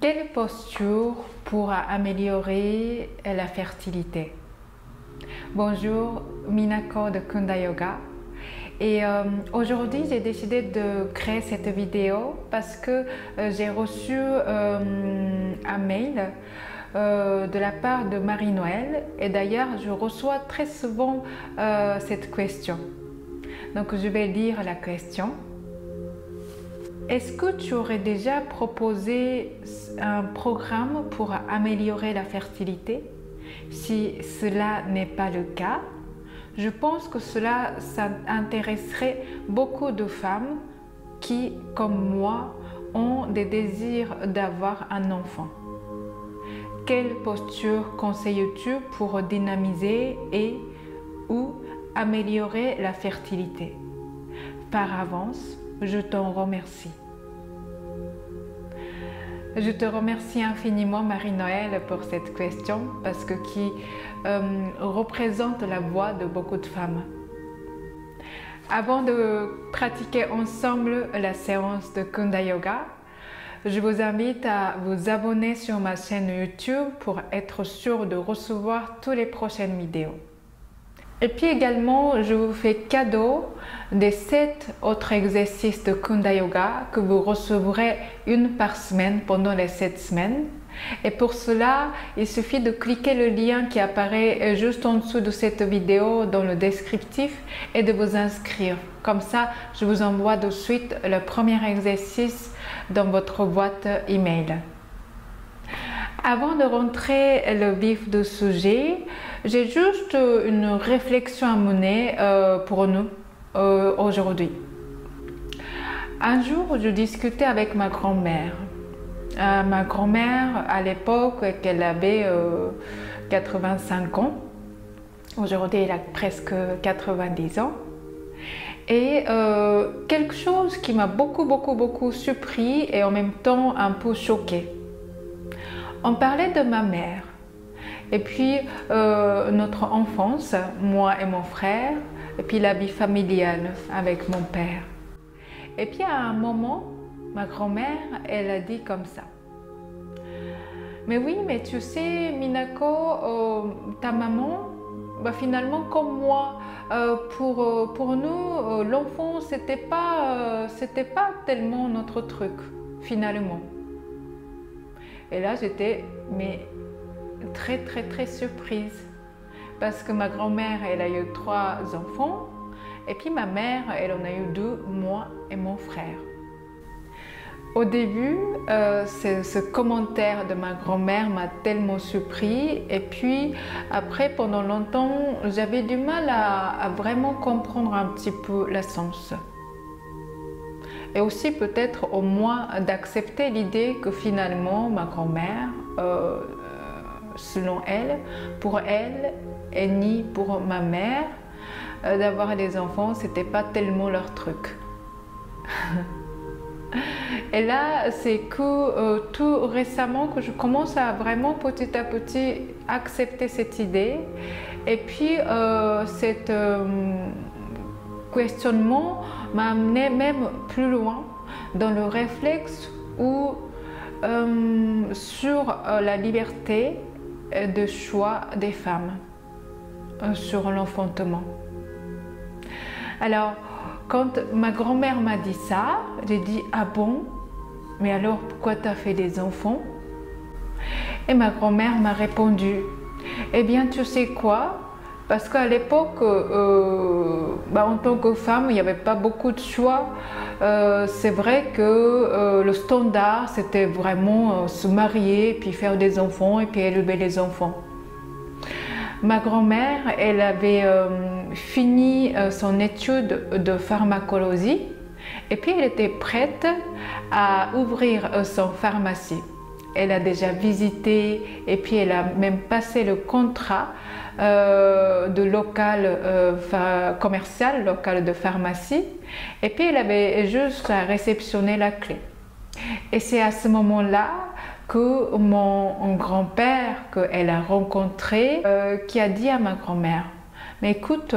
Quelle posture pour améliorer la fertilité? Bonjour, Minako de Kunda Yoga. Et aujourd'hui, j'ai décidé de créer cette vidéo parce que j'ai reçu un mail de la part de Marie-Noël. Et d'ailleurs, je reçois très souvent cette question. Donc, je vais lire la question. Est-ce que tu aurais déjà proposé un programme pour améliorer la fertilité? Si cela n'est pas le cas, je pense que cela intéresserait beaucoup de femmes qui, comme moi, ont des désirs d'avoir un enfant. Quelle posture conseilles-tu pour dynamiser et ou améliorer la fertilité? Par avance, je t'en remercie. Je te remercie infiniment Marie-Noël pour cette question parce que qui représente la voix de beaucoup de femmes. Avant de pratiquer ensemble la séance de Kunda Yoga, je vous invite à vous abonner sur ma chaîne YouTube pour être sûr de recevoir toutes les prochaines vidéos. Et puis également, je vous fais cadeau des 7 autres exercices de Kunda Yoga que vous recevrez une par semaine pendant les 7 semaines. Et pour cela, il suffit de cliquer le lien qui apparaît juste en dessous de cette vidéo dans le descriptif et de vous inscrire. Comme ça, je vous envoie de suite le premier exercice dans votre boîte email. Avant de rentrer le vif du sujet, j'ai juste une réflexion à mener pour nous aujourd'hui. Un jour, je discutais avec ma grand-mère. Ma grand-mère, à l'époque, qu'elle avait 85 ans. Aujourd'hui, elle a presque 90 ans. Et quelque chose qui m'a beaucoup surpris et en même temps un peu choqué. On parlait de ma mère et puis notre enfance, moi et mon frère, et puis la vie familiale avec mon père. Et puis à un moment, ma grand-mère, elle a dit comme ça. Mais oui, mais tu sais, Minako, ta maman, finalement comme moi, pour nous, l'enfant, c'était pas tellement notre truc, finalement. Et là, j'étais très surprise parce que ma grand-mère, elle a eu 3 enfants et puis ma mère, elle en a eu 2, moi et mon frère. Au début, ce commentaire de ma grand-mère m'a tellement surpris et puis après, pendant longtemps, j'avais du mal à vraiment comprendre un petit peu le sens. Et aussi peut-être au moins d'accepter l'idée que finalement ma grand-mère, selon elle, pour elle et ni pour ma mère, d'avoir des enfants, c'était pas tellement leur truc. Et là, c'est que tout récemment que je commence à vraiment petit à petit accepter cette idée. Et puis cet questionnement m'a amené même plus loin dans le réflexe sur la liberté de choix des femmes sur l'enfantement. Alors, quand ma grand-mère m'a dit ça, j'ai dit « Ah bon? Mais alors pourquoi tu as fait des enfants ?» Et ma grand-mère m'a répondu « Eh bien, tu sais quoi? Parce qu'à l'époque, en tant que femme, il n'y avait pas beaucoup de choix. C'est vrai que le standard, c'était vraiment se marier, puis faire des enfants, et puis élever les enfants. » Ma grand-mère, elle avait fini son étude de pharmacologie, et puis elle était prête à ouvrir son pharmacie. Elle a déjà visité, et puis elle a même passé le contrat de local commercial, local de pharmacie, et puis elle avait juste à réceptionner la clé. Et c'est à ce moment-là que mon grand-père, qu'elle a rencontré, qui a dit à ma grand-mère, mais écoute,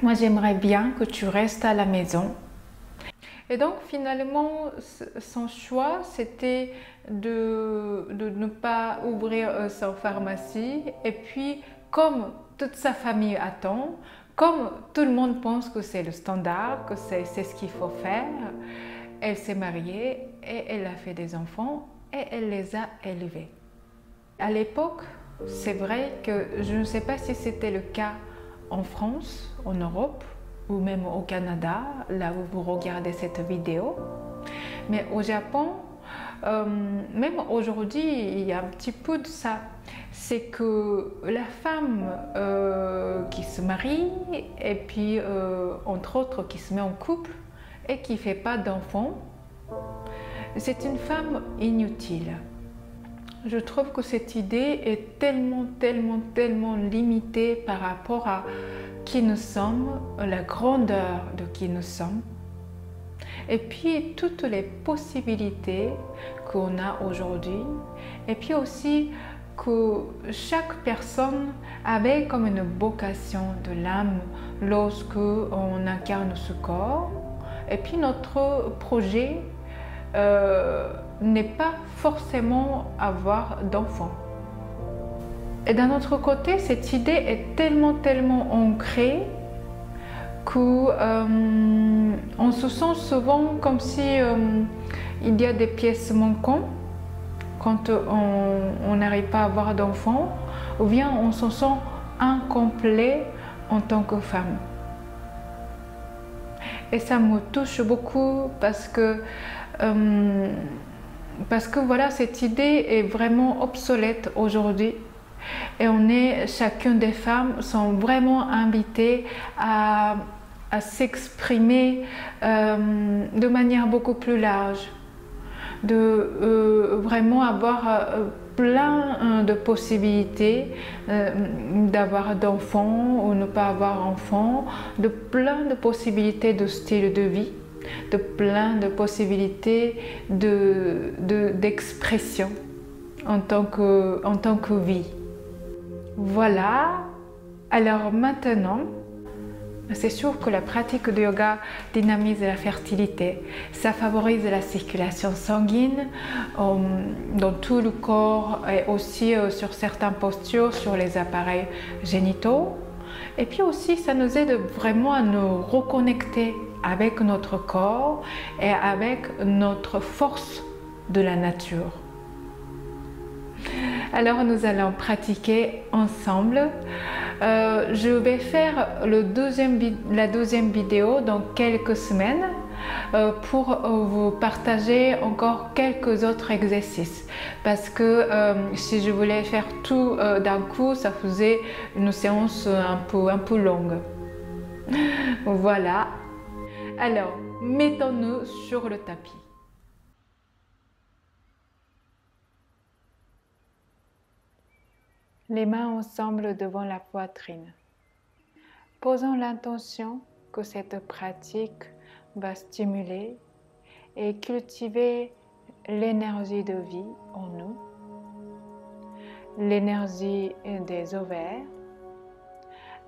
moi j'aimerais bien que tu restes à la maison Et donc finalement, son choix, c'était de ne pas ouvrir sa pharmacie. Et puis, comme toute sa famille attend, comme tout le monde pense que c'est le standard, que c'est ce qu'il faut faire, elle s'est mariée et elle a fait des enfants et elle les a élevés. À l'époque, c'est vrai que je ne sais pas si c'était le cas en France, en Europe ou même au Canada, là où vous regardez cette vidéo. Mais au Japon, même aujourd'hui, il y a un petit peu de ça. C'est que la femme qui se marie et puis entre autres qui se met en couple et qui ne fait pas d'enfants, c'est une femme inutile. Je trouve que cette idée est tellement limitée par rapport à qui nous sommes, la grandeur de qui nous sommes, et puis toutes les possibilités qu'on a aujourd'hui, et puis aussi que chaque personne avait comme une vocation de l'âme lorsque on incarne ce corps, et puis notre projet n'est pas forcément avoir d'enfants. Et d'un autre côté, cette idée est tellement ancrée qu'on se sent souvent comme si il y a des pièces manquantes quand on n'arrive pas à avoir d'enfants, ou bien on se sent incomplet en tant que femme. Et ça me touche beaucoup parce que voilà, cette idée est vraiment obsolète aujourd'hui et chacune des femmes sont vraiment invitées à s'exprimer de manière beaucoup plus large, de vraiment avoir plein de possibilités d'avoir d'enfants ou ne pas avoir d'enfants, de plein de possibilités de style de vie, de plein de possibilités d'expression en tant que vie. Voilà, alors maintenant, c'est sûr que la pratique de yoga dynamise la fertilité, ça favorise la circulation sanguine dans tout le corps et aussi sur certaines postures, sur les appareils génitaux. Et puis aussi, ça nous aide vraiment à nous reconnecter avec notre corps et avec notre force de la nature. Alors nous allons pratiquer ensemble. Je vais faire la deuxième vidéo dans quelques semaines pour vous partager encore quelques autres exercices. Parce que si je voulais faire tout d'un coup, ça faisait une séance un peu longue. Voilà. Alors, mettons-nous sur le tapis. Les mains ensemble devant la poitrine. Posons l'intention que cette pratique va stimuler et cultiver l'énergie de vie en nous, l'énergie des ovaires,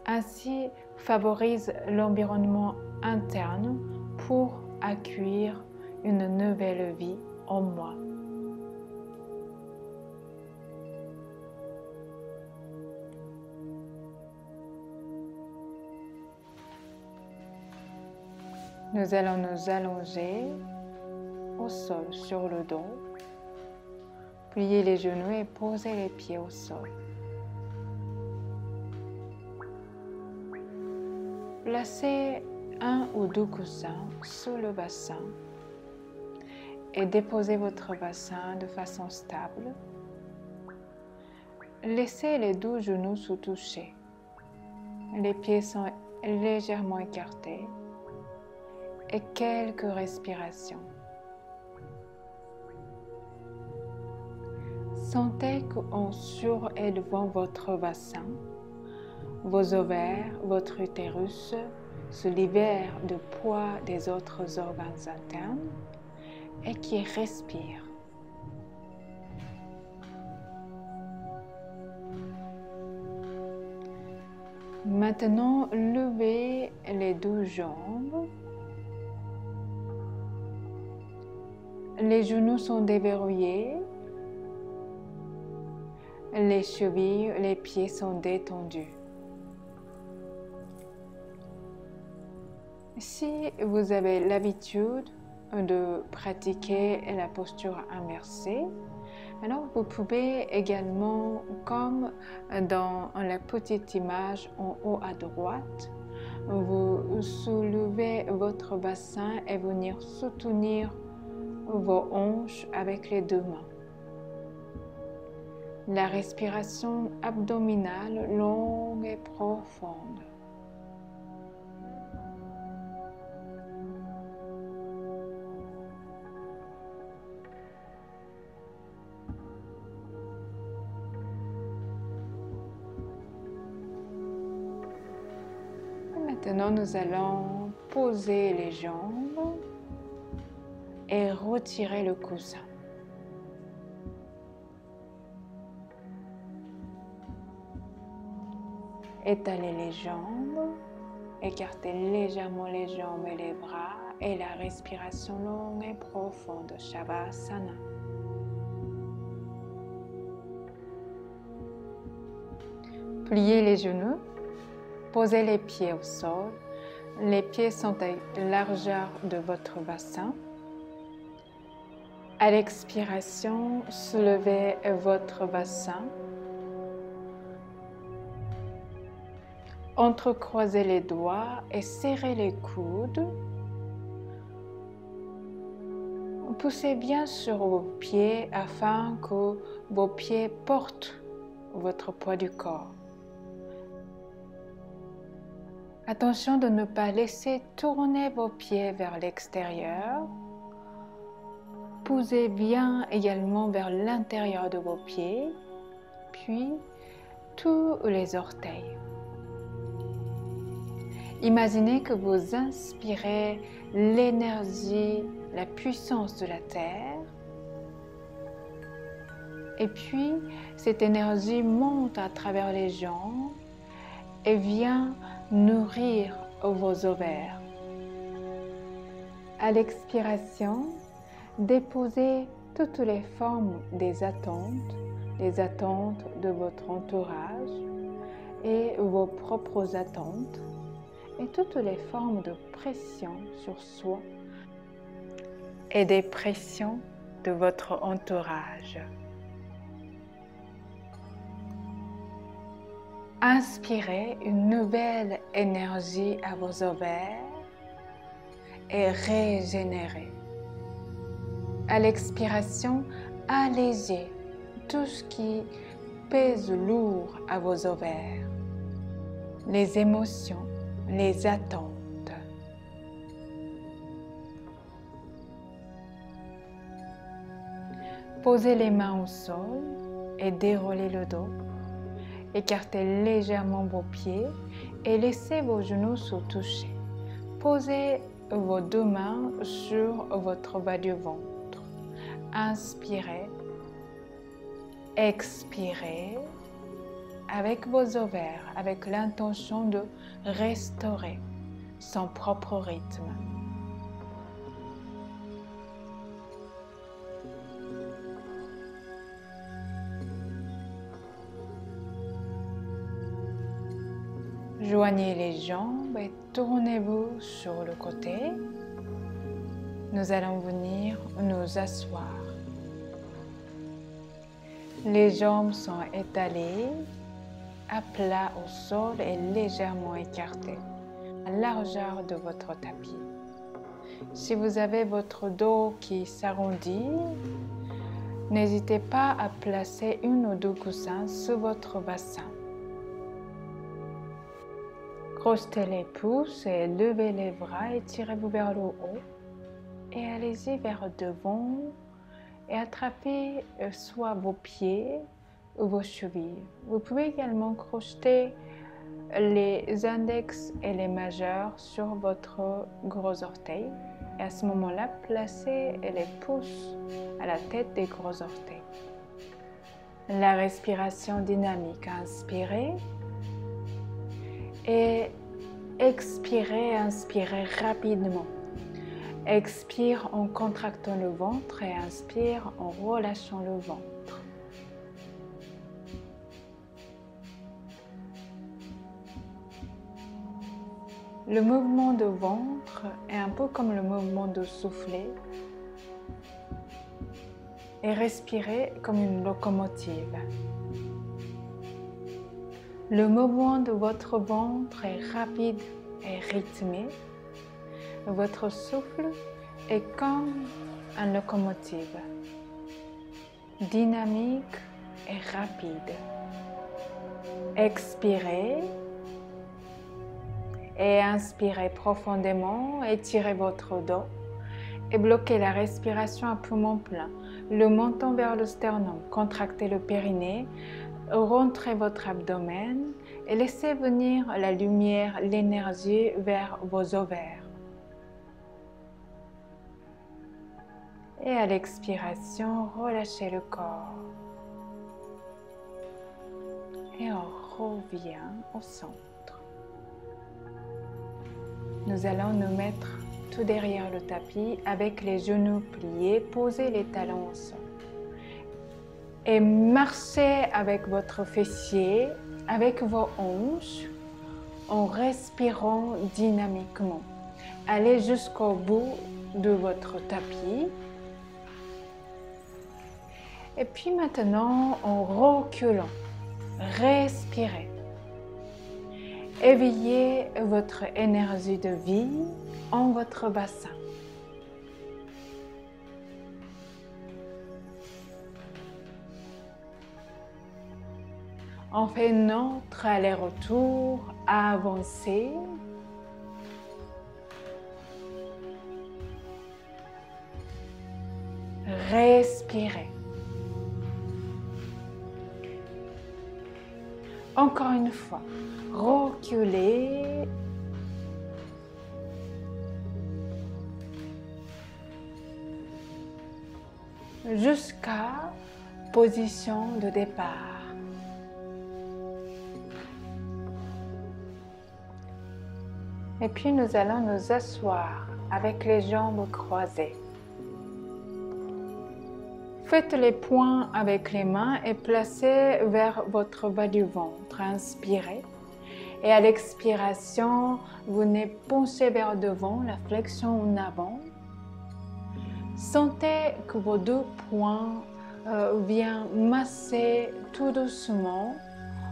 ainsi favorise l'environnement interne pour accueillir une nouvelle vie en moi. Nous allons nous allonger au sol sur le dos, plier les genoux et poser les pieds au sol. Placez un ou deux coussins sous le bassin et déposez votre bassin de façon stable. Laissez les deux genoux se toucher. Les pieds sont légèrement écartés et quelques respirations. Sentez qu'en surélevant votre bassin, vos ovaires, votre utérus se libèrent du poids des autres organes internes et qui respirent. Maintenant, levez les deux jambes. Les genoux sont déverrouillés. Les chevilles, les pieds sont détendus. Si vous avez l'habitude de pratiquer la posture inversée, alors vous pouvez également, comme dans la petite image en haut à droite, vous soulevez votre bassin et venir soutenir vos hanches avec les deux mains. La respiration abdominale longue et profonde. Maintenant, nous allons poser les jambes et retirer le coussin. Étalez les jambes, écartez légèrement les jambes et les bras et la respiration longue et profonde, Shavasana. Pliez les genoux. Posez les pieds au sol. Les pieds sont à la largeur de votre bassin. À l'expiration, soulevez votre bassin. Entrecroisez les doigts et serrez les coudes. Poussez bien sur vos pieds afin que vos pieds portent votre poids du corps. Attention de ne pas laisser tourner vos pieds vers l'extérieur. Poussez bien également vers l'intérieur de vos pieds, puis tous les orteils. Imaginez que vous inspirez l'énergie, la puissance de la terre, et puis cette énergie monte à travers les jambes et vient nourrir vos ovaires. À l'expiration, déposez toutes les formes des attentes de votre entourage et vos propres attentes et toutes les formes de pression sur soi et des pressions de votre entourage. Inspirez une nouvelle énergie à vos ovaires et régénérez. À l'expiration, allégez tout ce qui pèse lourd à vos ovaires, les émotions, les attentes. Posez les mains au sol et déroulez le dos. Écartez légèrement vos pieds et laissez vos genoux se toucher. Posez vos deux mains sur votre bas du ventre. Inspirez, expirez avec vos ovaires, avec l'intention de restaurer son propre rythme. Joignez les jambes et tournez-vous sur le côté. Nous allons venir nous asseoir. Les jambes sont étalées, à plat au sol et légèrement écartées, à la largeur de votre tapis. Si vous avez votre dos qui s'arrondit, n'hésitez pas à placer une ou deux coussins sur votre bassin. Crochetez les pouces et levez les bras et tirez-vous vers le haut. Et allez-y vers devant et attrapez soit vos pieds ou vos chevilles. Vous pouvez également crocheter les index et les majeurs sur votre gros orteil. Et à ce moment-là, placez les pouces à la tête des gros orteils. La respiration dynamique, inspirez. Et expirez, inspirez rapidement. Expire en contractant le ventre et inspire en relâchant le ventre. Le mouvement de ventre est un peu comme le mouvement de souffler et respirer comme une locomotive. Le mouvement de votre ventre est rapide et rythmé. Votre souffle est comme une locomotive, dynamique et rapide. Expirez et inspirez profondément, étirez votre dos et bloquez la respiration à poumon plein. Le menton vers le sternum, contractez le périnée, rentrez votre abdomen et laissez venir la lumière, l'énergie vers vos ovaires. Et à l'expiration, relâchez le corps. Et on revient au centre. Nous allons nous mettre tout derrière le tapis avec les genoux pliés, posez les talons au sol. Et marchez avec votre fessier, avec vos hanches, en respirant dynamiquement. Allez jusqu'au bout de votre tapis. Et puis maintenant, en reculant, respirez. Éveillez votre énergie de vie en votre bassin. On fait notre aller-retour, avancez. Respirez. Encore une fois, reculez. Jusqu'à position de départ. Et puis nous allons nous asseoir avec les jambes croisées. Faites les points avec les mains et placez vers votre bas du ventre. Inspirez. Et à l'expiration, vous venez pencher vers devant, la flexion en avant. Sentez que vos deux poings viennent masser tout doucement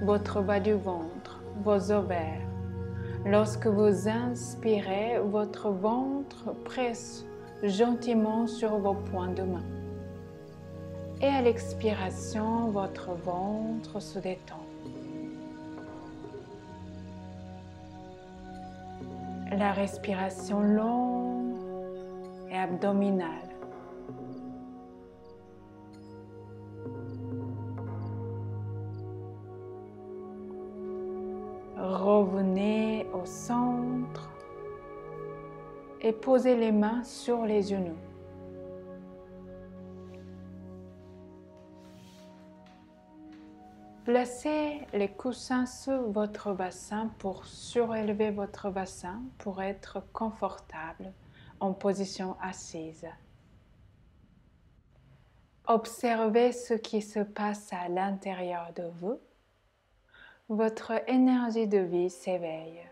votre bas du ventre, vos ovaires. Lorsque vous inspirez, votre ventre presse gentiment sur vos poings de main. Et à l'expiration, votre ventre se détend. La respiration longue et abdominale. Revenez au centre et posez les mains sur les genoux. Placez les coussins sur votre bassin pour surélever votre bassin pour être confortable en position assise. Observez ce qui se passe à l'intérieur de vous. Votre énergie de vie s'éveille.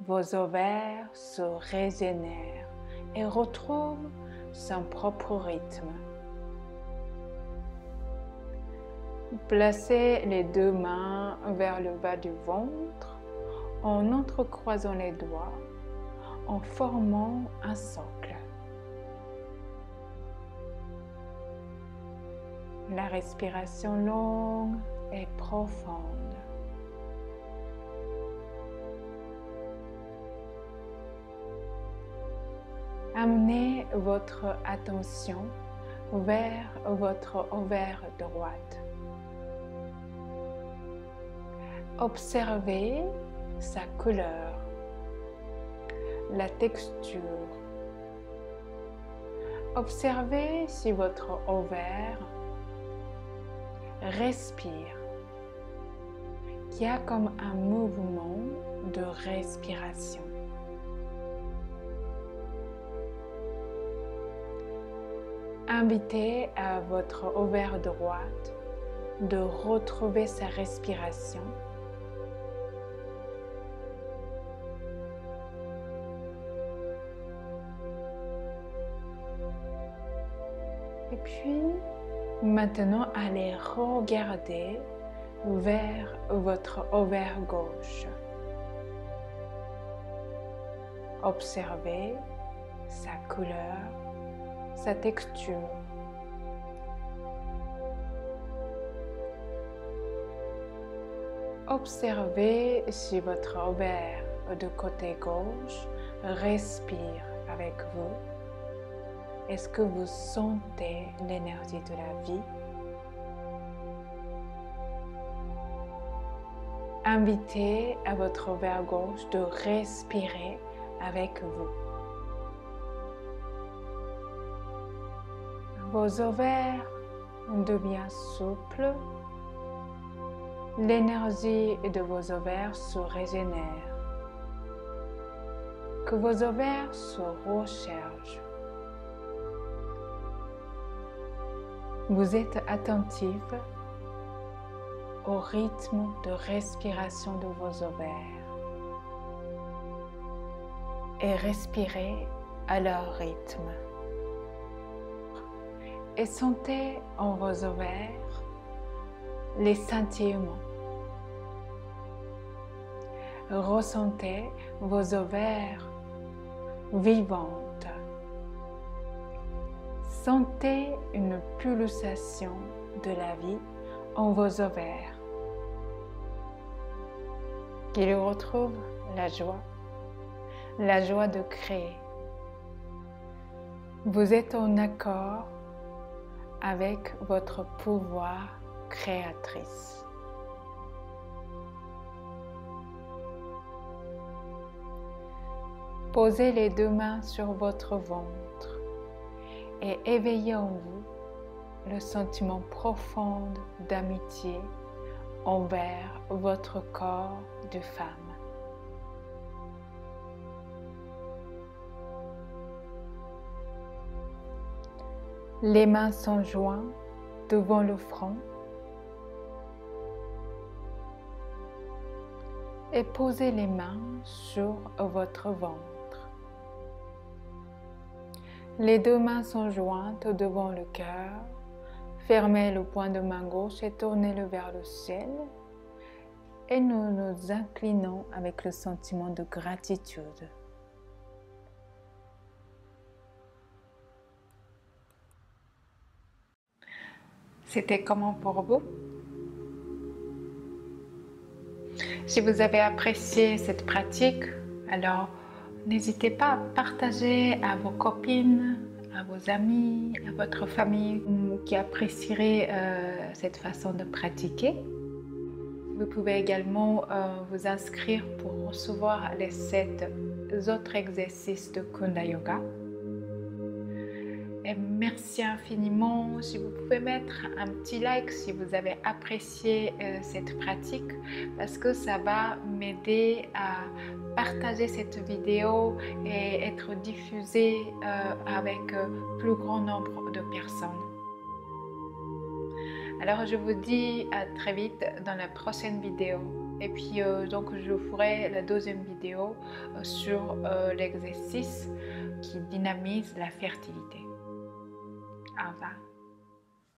Vos ovaires se régénèrent et retrouvent son propre rythme. Placez les deux mains vers le bas du ventre en entrecroisant les doigts, en formant un socle. La respiration longue et profonde. Amenez votre attention vers votre ovaire droite. Observez sa couleur, la texture. Observez si votre ovaire respire, qu'il y a comme un mouvement de respiration. Invitez à votre ovaire droit de retrouver sa respiration. Et puis, maintenant, allez regarder vers votre ovaire gauche. Observez sa couleur, sa texture. Observez si votre ovaire de côté gauche respire avec vous. Est-ce que vous sentez l'énergie de la vie? Invitez à votre ovaire gauche de respirer avec vous. Vos ovaires deviennent souples. L'énergie de vos ovaires se régénère. Que vos ovaires se rechargent. Vous êtes attentif au rythme de respiration de vos ovaires et respirez à leur rythme. Et sentez en vos ovaires les scintillements. Ressentez vos ovaires vivantes. Sentez une pulsation de la vie en vos ovaires. Qu'ils retrouvent la joie de créer. Vous êtes en accord avec votre pouvoir créatrice. Posez les deux mains sur votre ventre et éveillez en vous le sentiment profond d'amitié envers votre corps de femme. Les mains sont jointes devant le front et posez les mains sur votre ventre. Les deux mains sont jointes devant le cœur. Fermez le poing de main gauche et tournez-le vers le ciel. Et nous nous inclinons avec le sentiment de gratitude. C'était comment pour vous? Si vous avez apprécié cette pratique, alors n'hésitez pas à partager à vos copines, à vos amis, à votre famille qui apprécieraient cette façon de pratiquer. Vous pouvez également vous inscrire pour recevoir les 7 autres exercices de Kunda Yoga. Et merci infiniment. Si vous pouvez mettre un petit like si vous avez apprécié cette pratique, parce que ça va m'aider à partager cette vidéo et être diffusée avec plus grand nombre de personnes. Alors je vous dis à très vite dans la prochaine vidéo. Et puis donc je ferai la deuxième vidéo sur l'exercice qui dynamise la fertilité. Au revoir.